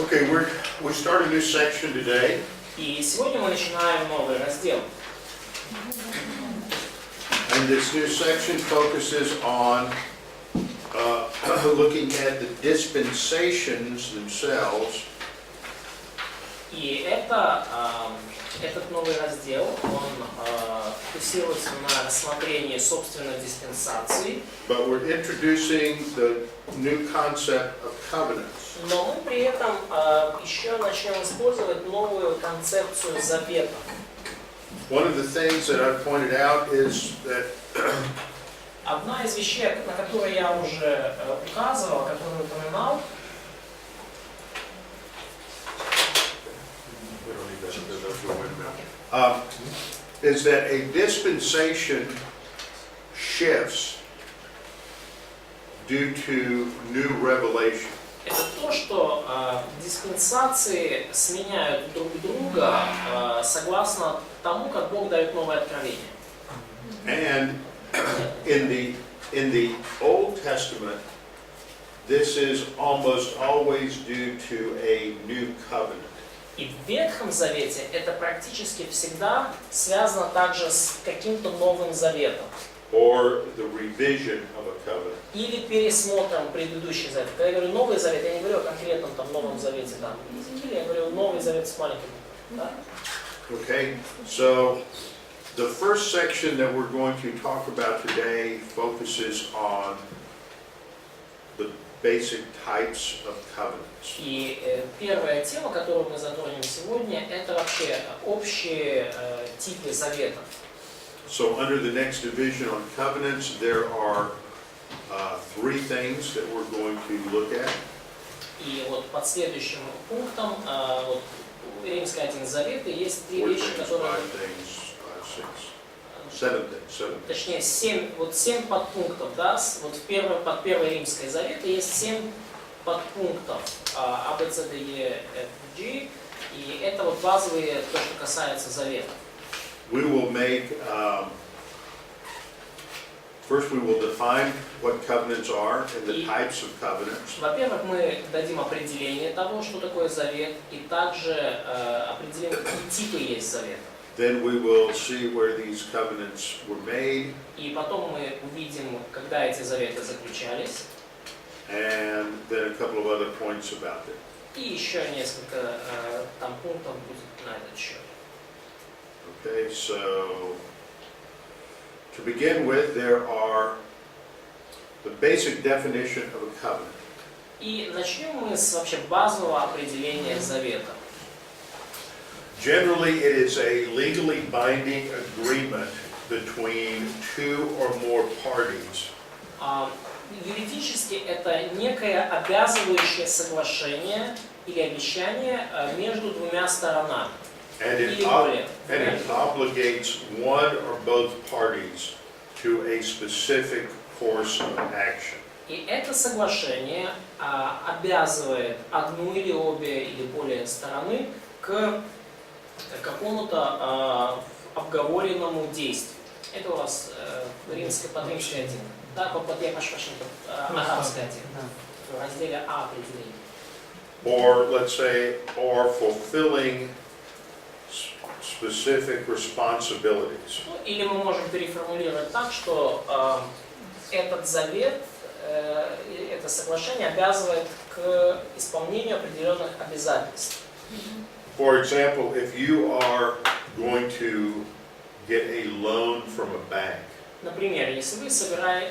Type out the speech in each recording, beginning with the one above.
Okay, we start a new section today. И сегодня мы начинаем новый раздел. And this new section focuses on looking at the dispensations themselves. И этот новый раздел, он фокусируется на рассмотрении собственных диспенсаций. But we're introducing the new concept of covenants. Но мы при этом еще начнем использовать новую концепцию завета. One of the things that I've pointed out is that Одна из вещей, на которые я уже указывал, которую упоминал, is that a dispensation shifts due to new revelation. это то, что диспенсации сменяют друг друга согласно тому, как Бог дает новое откровение. And in the Old Testament, this is almost always due to a new covenant. И в Ветхом Завете это практически всегда связано также с каким-то новым заветом. Or the revision of a covenant. Или пересмотром предыдущий завет. Когда я говорю Новый Завет, я не говорю о конкретном там Новом Завете, там, Иезекииля, я говорю Новый Завет с маленьким. Да? Okay, so the first section that we're going to talk about today focuses on the basic types of covenants. И первая тема, которую мы затронем сегодня, это вообще общие типы заветов. So under the next division on covenants, there are three things that we're going to look at. И вот под следующим пунктом, вот, Римской 1 Заветы, есть три вещи, которые... Точнее, семь подпунктов, да? Вот под первой Римской Заветы есть 7 подпунктов А, Б, С, Д, Е, Ф, G, и это вот базовые, то, что касается завета. We will make, first we will define what covenants are and the types of covenants. Во-первых, мы дадим определение того, что такое завет, и также определим, какие типы есть завета. Then we will see where these covenants were made. И потом мы увидим, когда эти заветы заключались. And then a couple of other points about it. И еще несколько там пунктов будет на этот счет. Okay, so to begin with, there are the basic definition of a covenant. И начнем мы с вообще базового определения завета. Generally, it is a legally binding agreement between two or more parties. Юридически это некое обязывающее соглашение или обещание между двумя сторонами. And it obligates one or both parties to a specific course of action. И это соглашение обязывает одну или обе или более стороны к какому-то обговоренному действию. Это у вас под Римской 1. Да, я прошу прощения, Арабской 1. В разделе А определение. Or, let's say, or fulfilling specific responsibilities. Или мы можем переформулировать так, что этот завет, это соглашение обязывает к исполнению определенных обязательств. For example, if you are going to get a loan from a bank, например, если вы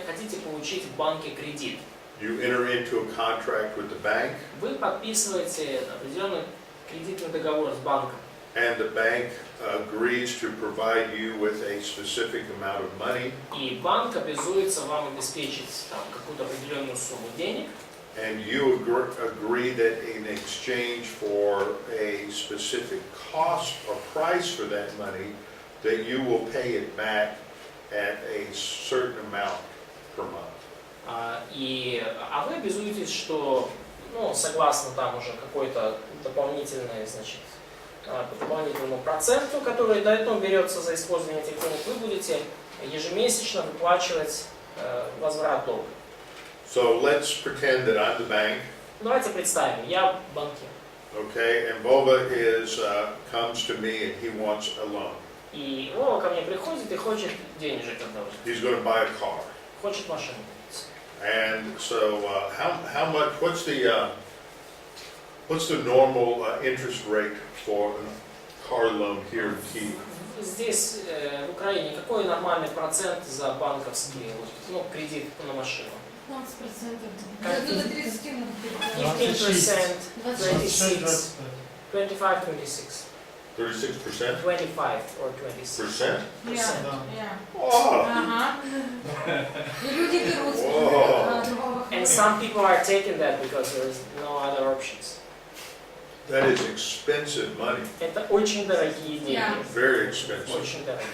хотите получить в банке кредит, you enter into a contract with the bank, вы подписываете определенный кредитный договор с банком. and the bank agrees to provide you with a specific amount of money, И банк обязуется вам обеспечить какую-то определенную сумму денег, and you agree that in exchange for a specific cost or price for that money, that you will pay it back at a certain amount per month. А вы обязуетесь, что, согласно там уже какой-то дополнительной, по дополнительному проценту, который до этого берется за использование этих денег, вы будете ежемесячно выплачивать возврат долга. So let's pretend that I'm the bank. Давайте представим, я банкир. Okay, and Vova comes to me and he wants a loan. И Вова ко мне приходит и хочет денежек одолжить. He's going to buy a car. Хочет машину. And so, how much? What's the normal interest rate for a car loan here in Kiev? Здесь, в Украине, какой нормальный процент за банковский кредит на машину? 15%. 15%, 26, 25, 26. 36%? 25 or 26. Oh, И люди берут Whoa. другого And some people are taking that because there is no other options. that is expensive money. Это очень дорогие деньги. Yeah. Very expensive. Очень дорогие.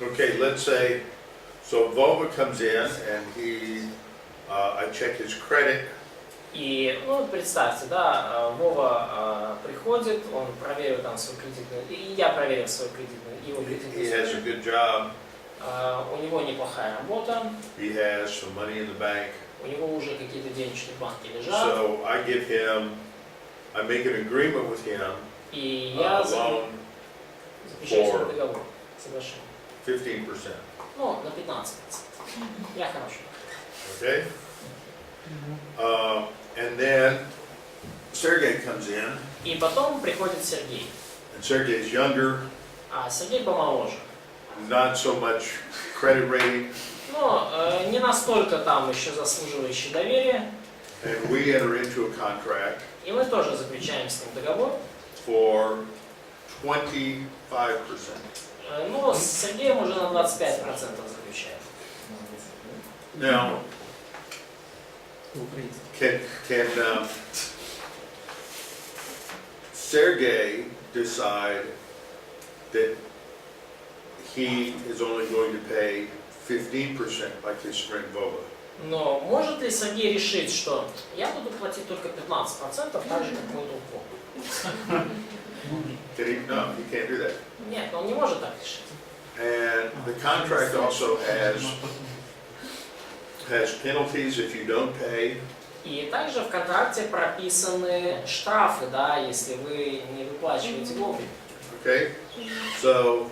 Okay, let's say, so Vova comes in and I check his credit. И, представьте, да, Вова приходит, он проверил там свою кредитную, и я проверил свою кредитную, его He кредитную has a историю. good job. У него неплохая работа, He has some money in the bank. у него уже какие-то денежные банки лежат, So I make an agreement with him, и a я loan заключаю с ним for- договор, соглашение. 15%. На 15%. Я хороший. Okay? And then Sergey comes in, И потом приходит Сергей. and Sergey's younger, А Сергей помоложе. not so much credit rating, Не настолько там еще заслуживающий доверия. and we enter into a contract И мы тоже заключаем с ним договор. for 25%. С Сергеем уже на 25% заключаем. Now, can Sergey decide that he is only going to pay 15% like his friend Vova? Но может ли Сергей решить, что я буду платить только 15%, так же, как мой друг Вова? Can he? No, he can't do that. Нет, он не может так решить. And the contract also has penalties if you don't pay. И также в контракте прописаны штрафы, да, если вы не выплачиваете вовремя. Okay? So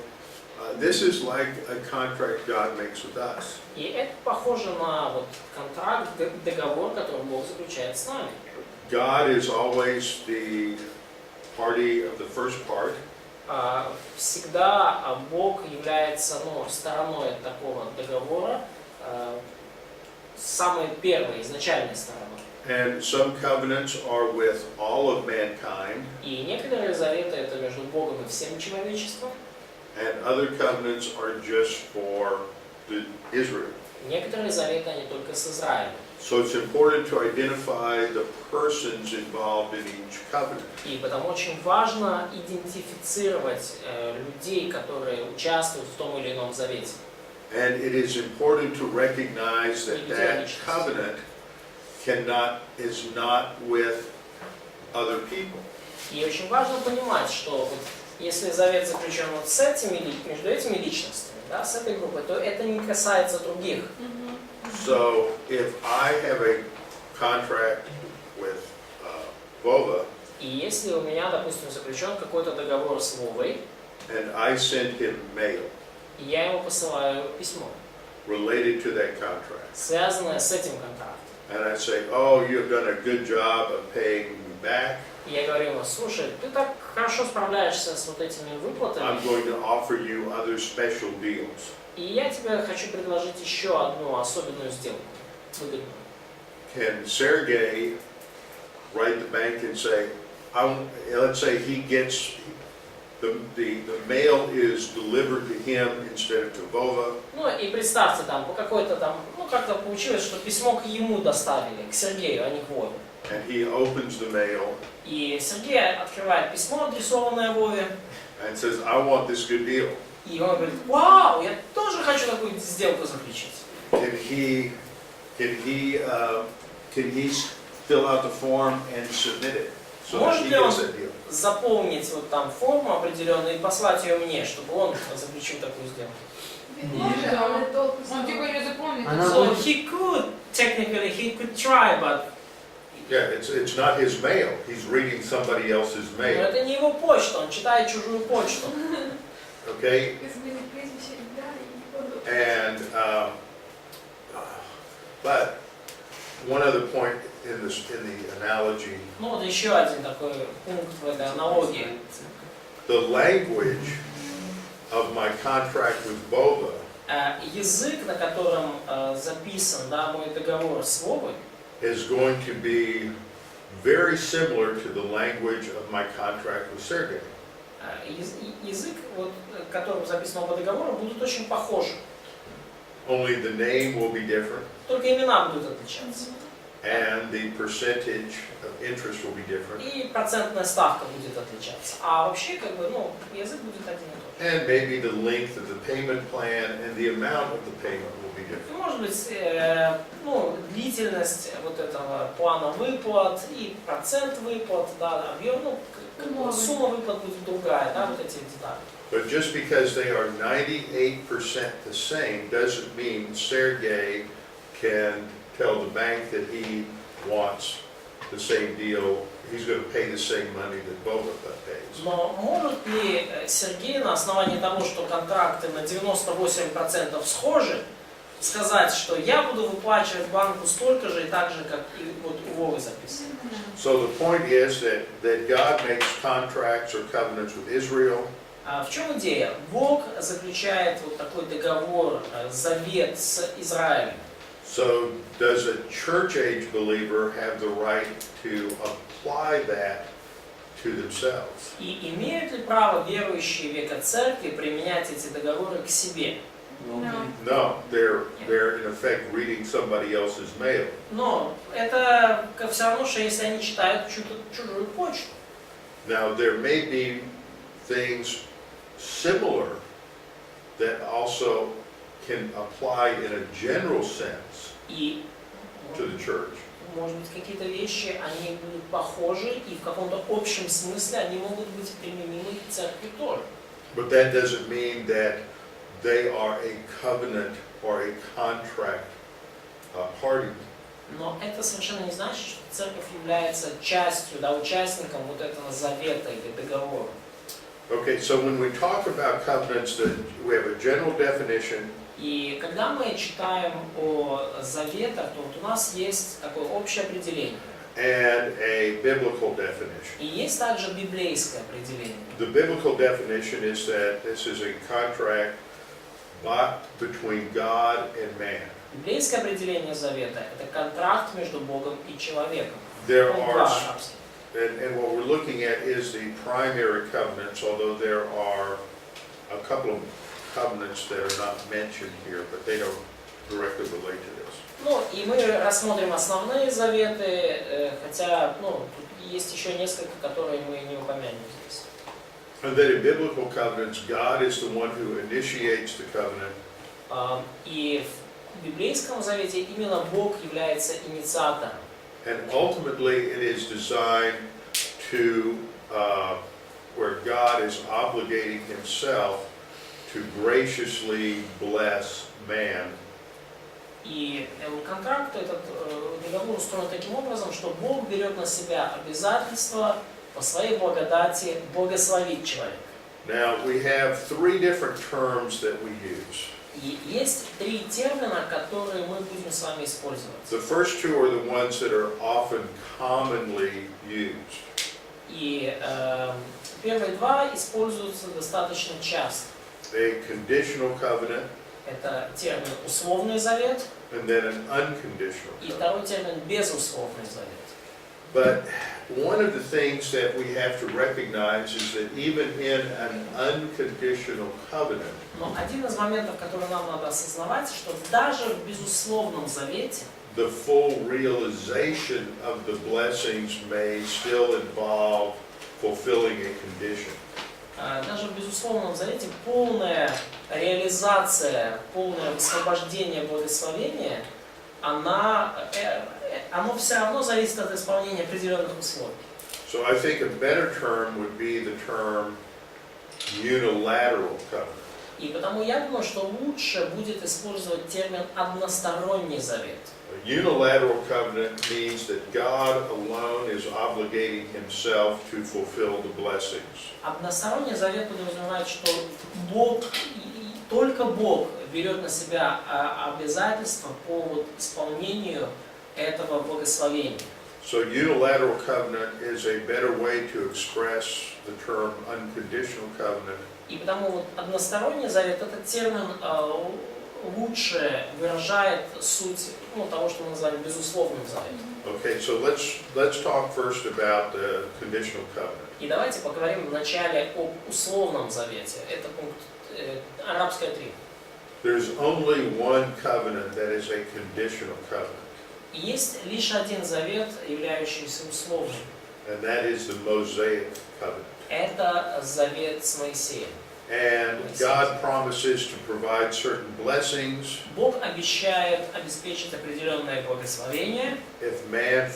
this is like a contract God makes with us. И это похоже на контракт, договор, который Бог заключает с нами. God is always the party of the first part. Всегда Бог является стороной такого договора, самой первой, изначальной стороной. And some covenants are with all of mankind, И некоторые заветы это между Богом и всем человечеством, and other covenants are just for Israel. некоторые заветы они только с Израилем. So it's important to identify the persons involved in each covenant. И потому очень важно идентифицировать людей, которые участвуют в том или ином завете. And it is important to recognize that that covenant is not with other people. И очень важно понимать, что если завет заключен с между этими личностями, да, с этой группой, то это не касается других. So if I have a contract with Vova, И если у меня, допустим, заключен какой-то договор с Вовой, and I send him mail и я ему посылаю письмо, related to that contract, связанное с этим контрактом, and I say, oh, you have done a good job of paying me back, и я говорю ему: слушай, ты так хорошо справляешься с этими выплатами, I'm going to offer you other special deals. и я тебе хочу предложить еще одну особенную сделку, выгодную. Can Sergey write the bank and say, let's say he gets, the mail is delivered to him instead of to Vova, И представьте, там, по какой-то там, как-то получилось, что письмо к ему доставили, к Сергею, а не к Вове. and he opens the mail И Сергей открывает письмо, адресованное Вове, and says, I want this good deal. и он говорит: вау, я тоже хочу такую сделку заключить. Can he fill out the form and submit it so that Может he ли он gets that deal? заполнить там форму определенную и послать ее мне, чтобы он заключил такую сделку? Он типа ее запомнит. So he could, technically, he could try, but Yeah, it's not his mail. He's reading somebody else's Но mail. это не его почта, он читает чужую почту. Okay? Изменить прізвище, ім'я і воду. And, but one other point in the analogy, Ну вот еще один такой пункт в этой аналогии. the language of my contract with Boba Язык, на котором записан, да, мой договор с Вовой, is going to be very similar to the language of my contract with Sergey. язык, вот, которым записан оба договора, будут очень похожи. Only the name will be different Только имена будут отличаться. and the percentage of interest will be different. И процентная ставка будет отличаться. А вообще, как бы, ну, язык будет один и тот же. And maybe the length of the payment plan and the amount of the payment will be different. И, может быть, ну, длительность вот этого плана выплат и процент выплат, да, объем, ну, сумма выплат будет другая, да, вот эти детали. But just because they are 98% the same doesn't mean Sergey can tell the bank that he wants the same deal. He's going to pay the same money that Boba pays. Но может ли Сергей на основании того, что контракты на 98% схожи, сказать, что я буду выплачивать банку столько же и так же, как и вот у Вовы записано? So the point is that God makes contracts or covenants with Israel. В чем идея? Бог заключает вот такой договор, завет с Израилем. So does a church age believer have the right to apply that to themselves? И имеют ли право верующие века церкви применять эти договоры к себе? No, they're in effect reading somebody else's mail. Но это все равно, что если они читают чужую почту. Now there may be things similar that also can apply in a general sense И, to the church. может быть, какие-то вещи, они будут похожи, и в каком-то общем смысле они могут быть применимы к церкви тоже. But that doesn't mean that they are a covenant or a contract party. Но это совершенно не значит, что церковь является частью, да, участником вот этого завета или договора. Okay, so when we talk about covenants, we have a general definition. И когда мы читаем о заветах, то вот у нас есть такое общее определение. And a biblical definition. И есть также библейское определение. The biblical definition is that this is a contract between God and man. Библейское определение завета – это контракт между Богом и человеком. There Ну, are, по-арабски. and what we're looking at is the primary covenants, although there are a couple of covenants that are not mentioned here, but they don't directly relate to this. Ну, и мы рассмотрим основные заветы, хотя, ну, тут есть еще несколько, которые мы не упомянем здесь. And that in biblical covenants, God is the one who initiates the covenant. И в библейском завете именно Бог является инициатором. And ultimately it is designed to, where God is obligating himself to graciously bless man. И контракт, этот договор устроен таким образом, что Бог берет на себя обязательство по своей благодати благословить человека. Now we have three different terms that we use. И есть три термина, которые мы будем с вами использовать. The first two are the ones that are often commonly used. И первые два используются достаточно часто. A conditional covenant Это термин условный завет and then an unconditional и covenant. второй термин безусловный завет. But one of the things that we have to recognize is that even in an unconditional covenant, Но один из моментов, который нам надо осознавать, что даже в безусловном завете the full realization of the blessings may still involve fulfilling a condition. даже в безусловном завете полная реализация, полное высвобождение благословения, оно все равно зависит от исполнения определенных условий. So I think a better term would be the term unilateral covenant. И потому я думаю, что лучше будет использовать термин «односторонний завет». A unilateral covenant means that God alone is obligating himself to fulfill the blessings. Односторонний завет подразумевает, что Бог, только Бог берет на себя обязательства по вот исполнению этого благословения. So unilateral covenant is a better way to express the term unconditional covenant. И потому вот односторонний завет, этот термин лучше выражает суть того, что мы называем безусловным заветом. Okay, so let's talk first about the conditional covenant. И давайте поговорим вначале об условном завете. Это пункт арабская 3. There's only one covenant that is a conditional covenant, И есть лишь один завет, являющийся условным. and that is the Mosaic covenant. Это завет с Моисеем. And God promises to provide certain blessings Бог обещает обеспечить определенное благословение, if man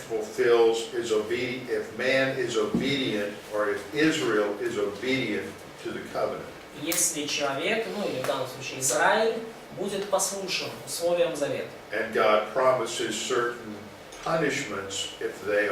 is obedient, or if Israel is obedient to the covenant. если человек, или в данном случае Израиль, будет послушен условиям завета. And God promises certain punishments if they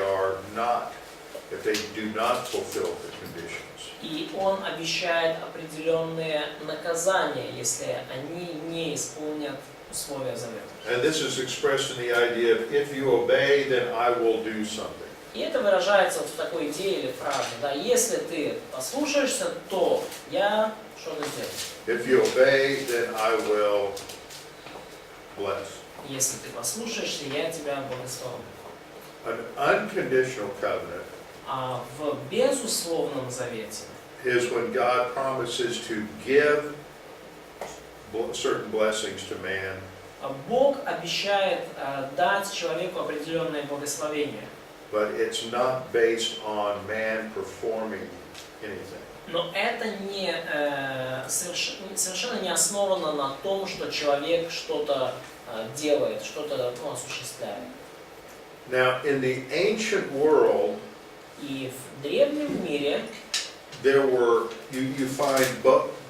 do not fulfill the conditions. И Он обещает определенные наказания, если они не исполнят условия завета. And this is expressed in the idea of if you obey, then I will do something. И это выражается в такой идее или фразе, да, если ты послушаешься, то я что-то сделаю. If you obey, then I will bless. Если ты послушаешься, я тебя благословлю. An unconditional covenant А в безусловном завете is when God promises to give certain blessings to man, Бог обещает дать человеку определенное благословение, but it's not based on man performing anything. но это совершенно не основано на том, что человек что-то делает, что-то осуществляет. Now, in the ancient world, И в древнем мире you find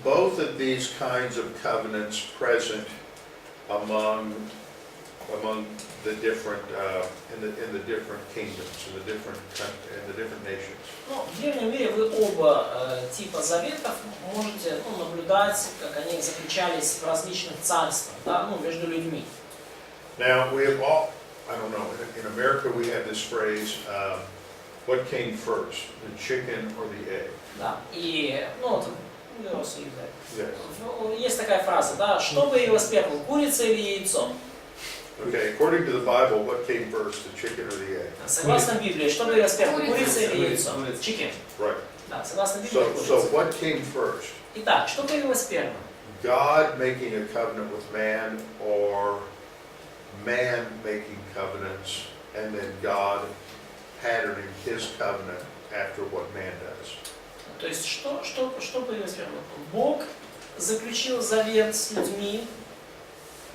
both of these kinds of covenants present among the different in the different kingdoms, in the different nations. В древнем мире вы оба типа заветов можете наблюдать, как они заключались в различных царствах, да, между людьми. Now, we have all, I don't know, in America we have this phrase, what came first, the chicken or the egg? Да. И, Yes. есть такая фраза, да, что появилось первым, курица или яйцо? Okay, according to the Bible, what came first, the chicken or the egg? Согласно Библии, что появилось первым, курица или яйцо? Курица. Chicken. Right. Да, согласно Библии, So курица. what came first? Итак, что появилось первым? God making a covenant with man, or man making covenants, and then God patterning his covenant after what man does? То есть, что появилось первым? Бог заключил завет с людьми,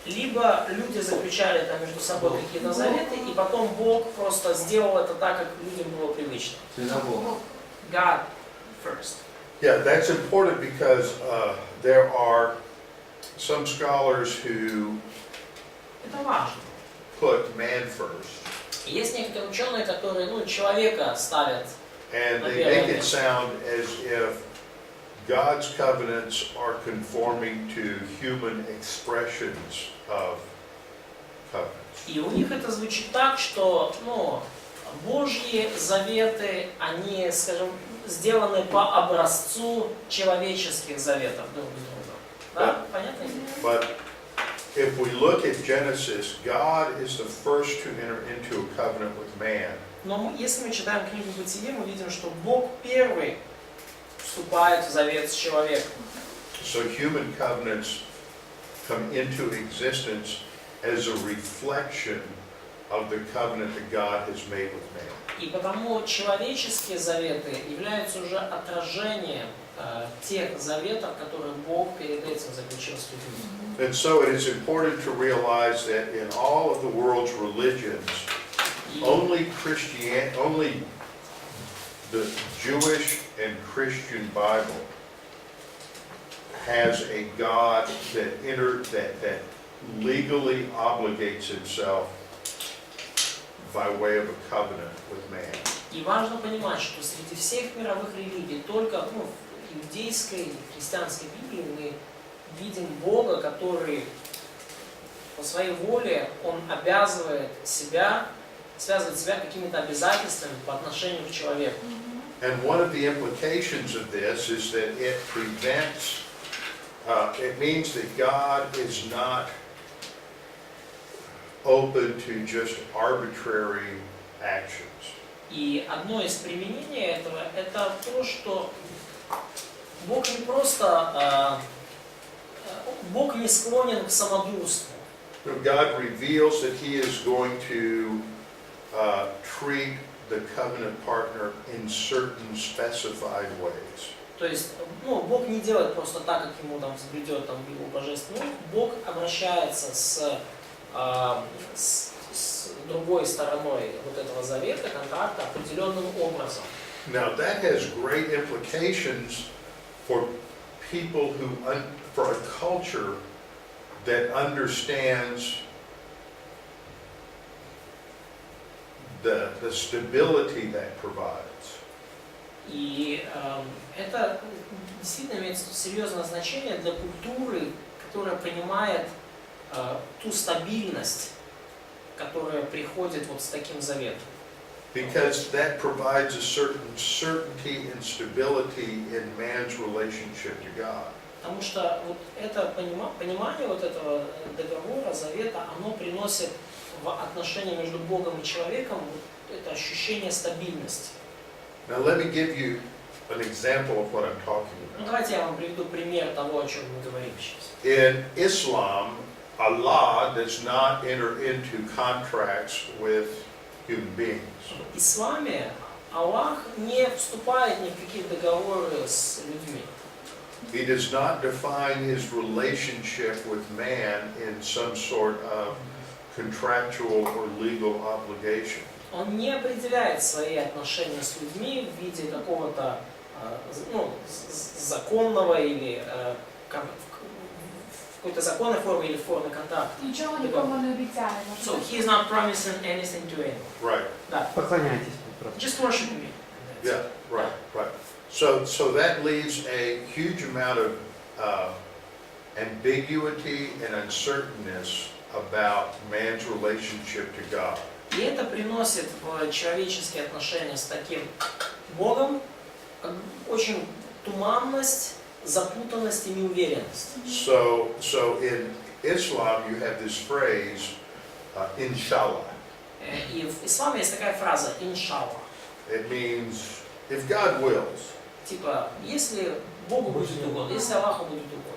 либо люди заключали там между собой какие-то заветы, и потом Бог просто сделал это так, как людям было привычно. God first. Yeah, that's important because there are some scholars who Это важно. put man first, И есть некоторые ученые, которые человека ставят, and they make it sound as if God's covenants are conforming to human expressions of covenants. и у них это звучит так, что Божьи заветы, они, скажем, сделаны по образцу человеческих заветов друг с другом. Да? Понятно? But if we look at Genesis, God is the first to enter into a covenant with man. Но если мы читаем книгу Бытие, мы видим, что Бог первый вступает в завет с человеком. So human covenants come into existence as a reflection of the covenant that God has made with man. И потому человеческие заветы являются уже отражением тех заветов, которые Бог перед этим заключил с людьми. And so it is important to realize that in all of the world's religions, only the Jewish and Christian Bible has a God that legally obligates himself by way of a covenant with man. И важно понимать, что среди всех мировых религий, только в иудейской и христианской Библии мы видим Бога, который по своей воле, Он обязывает себя, связывает себя какими-то обязательствами по отношению к человеку. And one of the implications of this is that it prevents, it means that God is not open to just arbitrary actions. И одно из применений этого, это то, что Бог не просто, Бог не склонен к самодурству. God reveals that He is going to treat the covenant partner in certain specified ways. То есть, Бог не делает просто так, как ему там взбредет там его божественный. Бог обращается с другой стороной вот этого завета, контракта определенным образом. Now that has great implications for people for a culture that understands the stability that provides. И это действительно имеет серьезное значение для культуры, которая понимает ту стабильность, которая приходит вот с таким заветом. Because that provides a certain certainty and stability in man's relationship to God. Потому что вот это понимание вот этого договора, завета, оно приносит в отношении между Богом и человеком вот это ощущение стабильности. Now let me give you an example of what I'm talking about. Давайте я вам приведу пример того, о чем мы говорим сейчас. In Islam, Allah does not enter into contracts with human beings. В исламе Аллах не вступает ни в какие договоры с людьми. He does not define his relationship with man in some sort of contractual or legal obligation. Он не определяет свои отношения с людьми в виде какого-то законного или в какой-то законной форме или в форме контракта. Нічого нікому не обіцяє. So he is not promising anything to anyone. Right. Да. Поклоняйтесь просто. Just worship me. Yeah, right, right. So that leaves a huge amount of ambiguity and uncertainness about man's relationship to God. И это приносит в человеческие отношения с таким Богом очень туманность, запутанность и неуверенность. So in Islam you have this phrase, inshallah. И в исламе есть такая фраза «иншалла». It means if God wills. Типа, если Богу будет угодно, если Аллаху будет угодно.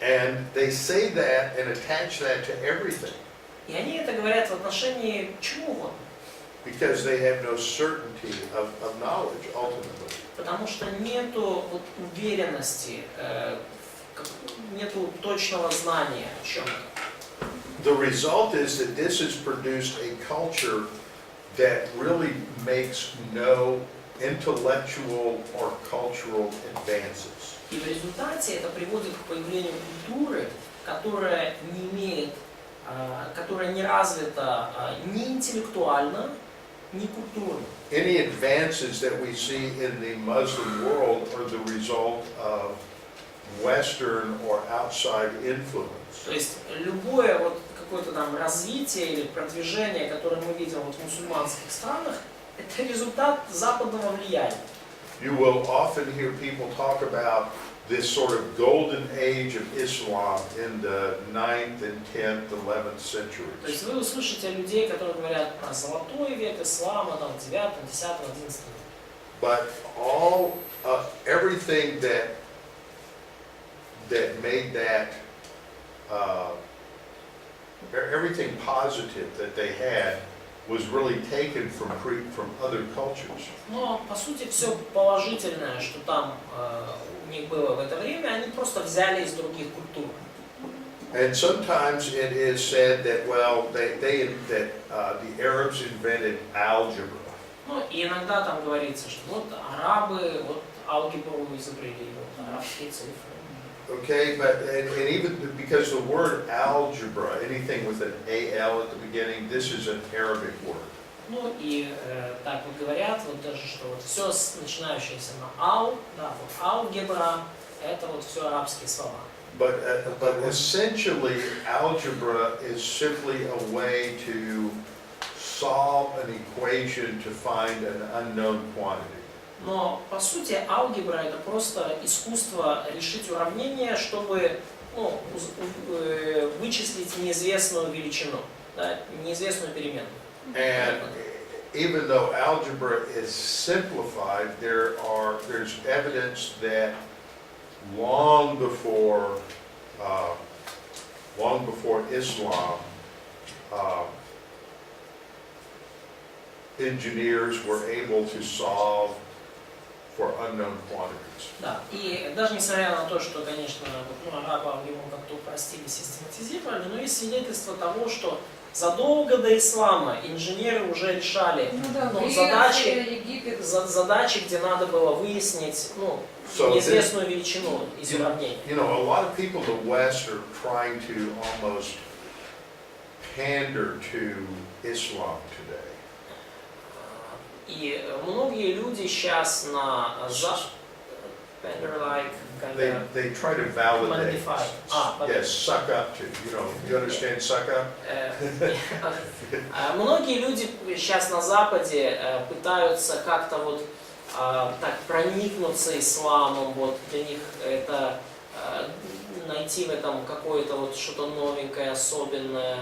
And they say that and attach that to everything. И они это говорят в отношении чего угодно. Because they have no certainty of knowledge ultimately. Потому что нету вот уверенности, нету точного знания о чем-то. The result is that this has produced a culture that really makes no intellectual or cultural advances. И в результате это приводит к появлению культуры, которая не имеет, которая не развита ни интеллектуально, ни культурно. Any advances that we see in the Muslim world are the result of Western or outside influence. То есть любое вот какое-то там развитие или продвижение, которое мы видим вот в мусульманских странах, это результат западного влияния. You will often hear people talk about this sort of golden age of Islam in the 9th and 10th, 11th centuries. То есть вы услышите людей, которые говорят про золотой век ислама, там, 9, 10, 11. But everything that made that, everything positive that they had was really taken from other cultures. Но по сути все положительное, что там у них было в это время, они просто взяли из других культур. And sometimes it is said that the Arabs invented algebra. Ну и иногда там говорится, что вот арабы вот алгебру изобрели, вот арабские цифры. Okay, but, and even because the word algebra, anything with an AL at the beginning, this is an Arabic word. Ну и так вот говорят, вот даже, что вот все начинающееся на ал, да, вот алгебра, это вот все арабские слова. But essentially, algebra is simply a way to solve an equation to find an unknown quantity. Но по сути алгебра это просто искусство решить уравнение, чтобы вычислить неизвестную величину, да, неизвестную переменную. And even though algebra is simplified, there's evidence that long before Islam, engineers were able to solve for unknown quantities. Да, и даже несмотря на то, что, конечно, арабы ему как-то упростили, систематизировали, но есть свидетельство того, что задолго до ислама инженеры уже решали задачи, где надо было выяснить неизвестную величину из уравнения. You know, a lot of people in the West are trying to almost pander to Islam today. И многие люди сейчас на They try to validate. magnify. Yes, suck up to. You understand suck up? Многие люди сейчас на Западе пытаются как-то вот так проникнуться исламом, вот для них это найти в этом какое-то вот что-то новенькое, особенное.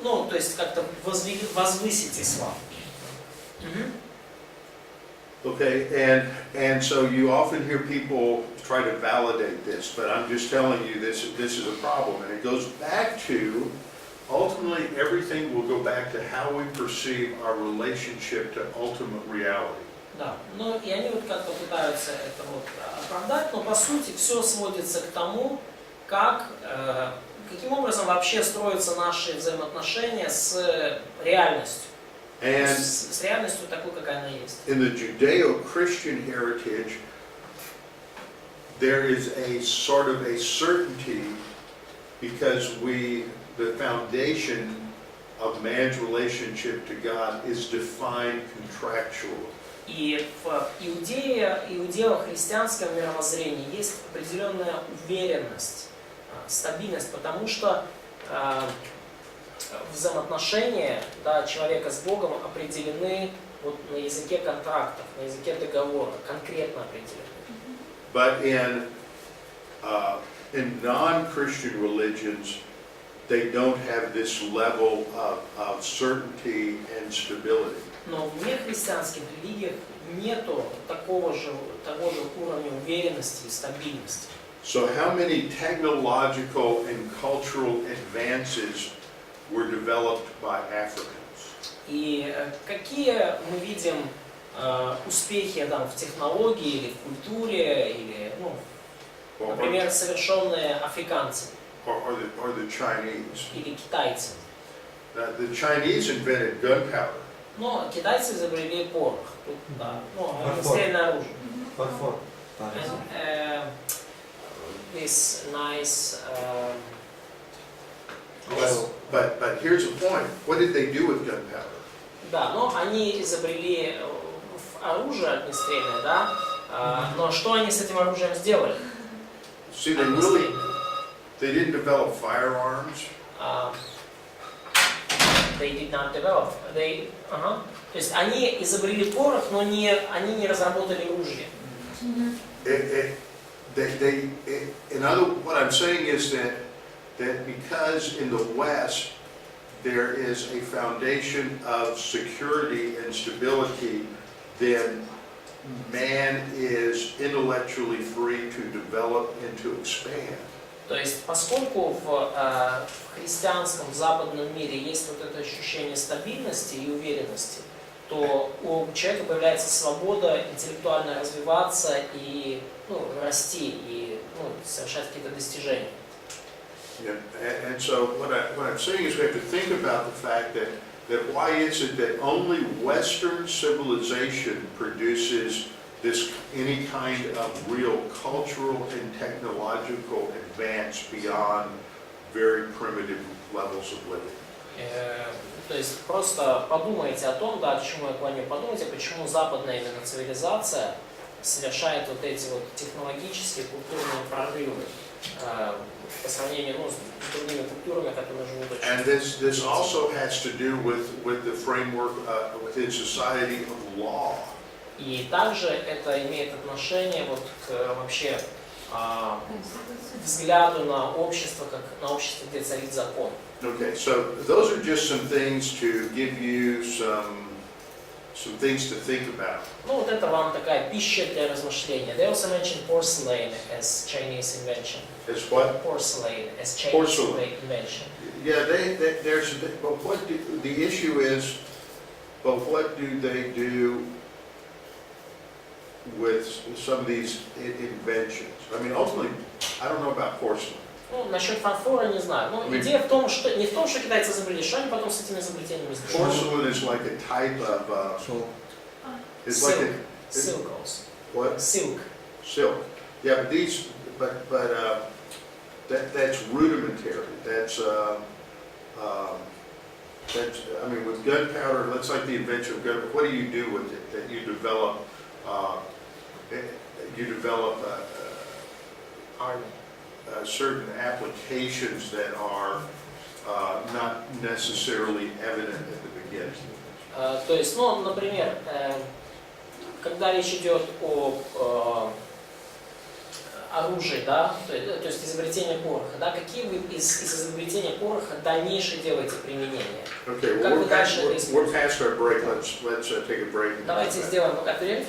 Ну, то есть как-то возвысить ислам. Okay, and so you often hear people try to validate this, but I'm just telling you this is a problem, and it goes back to ultimately everything will go back to how we perceive our relationship to ultimate reality. Да, ну и они вот как-то пытаются это вот оправдать, но по сути все сводится к тому, каким образом вообще строятся наши взаимоотношения с реальностью. С реальностью такой, какая она есть. In the Judeo-Christian heritage, there is a sort of a certainty because the foundation of man's relationship to God is defined contractually. И в иудео-христианском мировоззрении есть определенная уверенность, стабильность, потому что взаимоотношения, да, человека с Богом определены вот на языке контрактов, на языке договора, конкретно определены. But in non-Christian religions, they don't have this level of certainty and stability. Но в нехристианских религиях нету того же уровня уверенности и стабильности. So how many technological and cultural advances were developed by Africans? И какие мы видим успехи там в технологии или в культуре или, например, совершенные африканцами Or the Chinese? или китайцы. The Chinese invented gunpowder. Но китайцы изобрели порох, тут, да, огнестрельное оружие. Фарфор. This nice. But here's the point. What did they do with gunpowder? Да, но они изобрели оружие огнестрельное, да. Но что они с этим оружием сделали? See, they didn't develop firearms. They did not develop. То есть они изобрели порох, но они не разработали ружье. What I'm saying is that because in the West there is a foundation of security and stability, then man is intellectually free to develop and to expand. То есть, поскольку в христианском, в западном мире есть вот это ощущение стабильности и уверенности, то у человека появляется свобода интеллектуально развиваться и расти, и совершать какие-то достижения. Yeah. And so what I'm saying is we have to think about the fact that why is it that only Western civilization produces any kind of real cultural and technological advance beyond very primitive levels of living. То есть просто подумайте о том, да, к чему я клоню, подумайте, почему западная именно цивилизация совершает вот эти вот технологические, культурные прорывы по сравнению с другими культурами, которые живут очень. And this also has to do with the framework within society of law. И также это имеет отношение вот к вообще взгляду на общество, как на общество, где царит закон. Okay, so those are just some things to give you some things to think about. Ну вот это вам такая пища для размышления. They also mentioned porcelain as Chinese invention. As what? Porcelain as Chinese Porcelain. invention. Yeah, there's, but the issue is, but what do they do with some of these inventions? I mean, ultimately, I don't know about porcelain. Ну, насчет фарфора не знаю. Но идея в том, что не в том, что китайцы изобрели, что они потом с этими изобретениями сделали. Porcelain is like a type of, it's like a, Silk also. what? Silk. Silk. Yeah, but that's rudimentary. That's, I mean, with gunpowder, that's like the invention of gunpowder. What do you do with it? That you develop, Army. Certain applications that are not necessarily evident at the beginning. То есть, ну, например, когда речь идет о оружии, да, то есть изобретение пороха, да, какие вы из изобретения пороха дальнейшее делаете применение? Okay, Как well, вы дальше это we're используете? past our break. Let's take a break. Давайте сделаем пока перерыв.